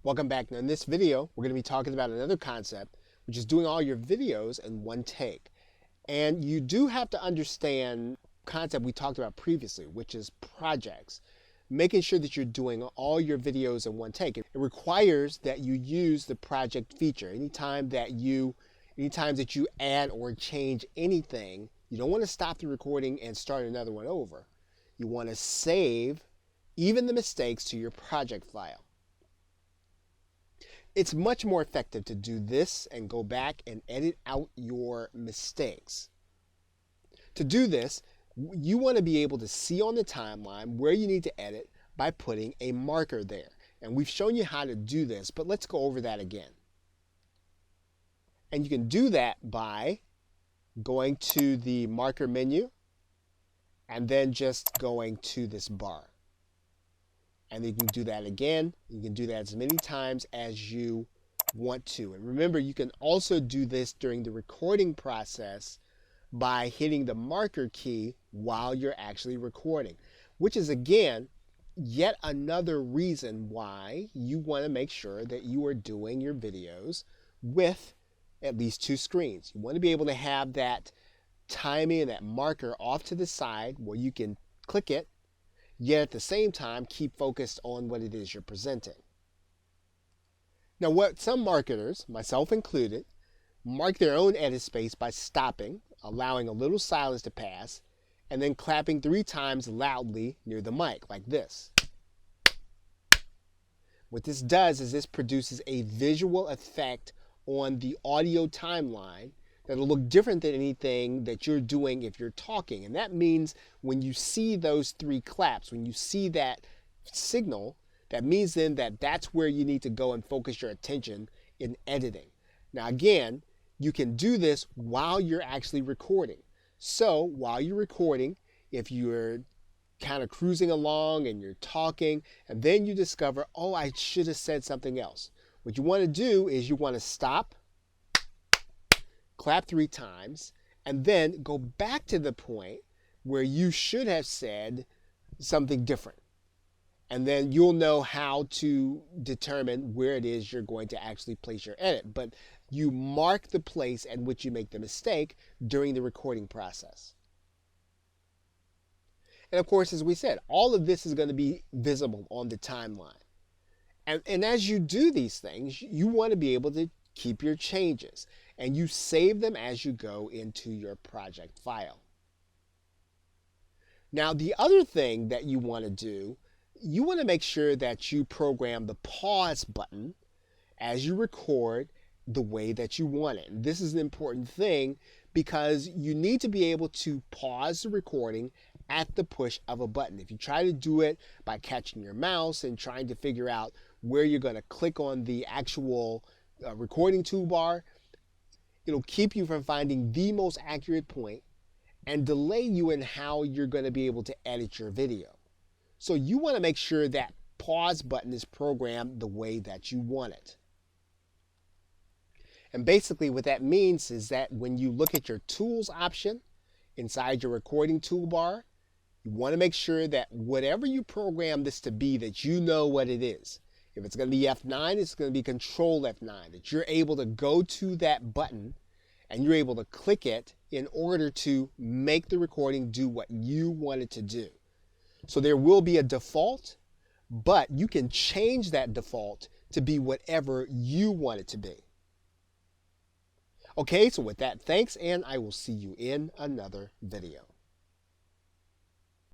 Welcome back. Now in this video, we're going to be talking about another concept, which is doing all your videos in one take. And you do have to understand the concept we talked about previously, which is projects. Making sure that you're doing all your videos in one take. It requires that you use the project feature. Anytime that you add or change anything, you don't want to stop the recording and start another one over. You want to save even the mistakes to your project file. It's much more effective to do this and go back and edit out your mistakes. To do this, you want to be able to see on the timeline where you need to edit by putting a marker there. And we've shown you how to do this, but let's go over that again. And you can do that by going to the marker menu and then just going to this bar. And you can do that again. You can do that as many times as you want to. And remember, you can also do this during the recording process by hitting the marker key while you're actually recording, which is, again, yet another reason why you want to make sure that you are doing your videos with at least two screens. You want to be able to have that timing and that marker off to the side where you can click it, yet at the same time keep focused on what it is you're presenting. Now, what some marketers, myself included, mark their own edit space by stopping, allowing a little silence to pass, and then clapping 3 times loudly near the mic, like this. What this does is this produces a visual effect on the audio timeline that'll look different than anything that you're doing if you're talking. And that means when you see those 3 claps, when you see that signal, that means then that that's where you need to go and focus your attention in editing. Now again, you can do this while you're actually recording. So while you're recording, if you're kind of cruising along and you're talking, and then you discover, oh, I should have said something else. What you want to do is you want to stop, clap 3 times, and then go back to the point where you should have said something different. And then you'll know how to determine where it is you're going to actually place your edit. But you mark the place at which you make the mistake during the recording process. And of course, as we said, all of this is going to be visible on the timeline. And as you do these things, you want to be able to keep your changes, and you save them as you go into your project file. Now, the other thing that you want to do, you want to make sure that you program the pause button as you record the way that you want it. And this is an important thing because you need to be able to pause the recording at the push of a button. If you try to do it by catching your mouse and trying to figure out where you're going to click on the actual recording toolbar, it'll keep you from finding the most accurate point and delay you in how you're going to be able to edit your video. So you want to make sure that pause button is programmed the way that you want it. And basically what that means is that when you look at your tools option inside your recording toolbar, you want to make sure that whatever you program this to be, that you know what it is. If it's going to be F9, it's going to be Control F9, that you're able to go to that button and you're able to click it in order to make the recording do what you want it to do. So there will be a default, but you can change that default to be whatever you want it to be. Okay, so with that, thanks, and I will see you in another video.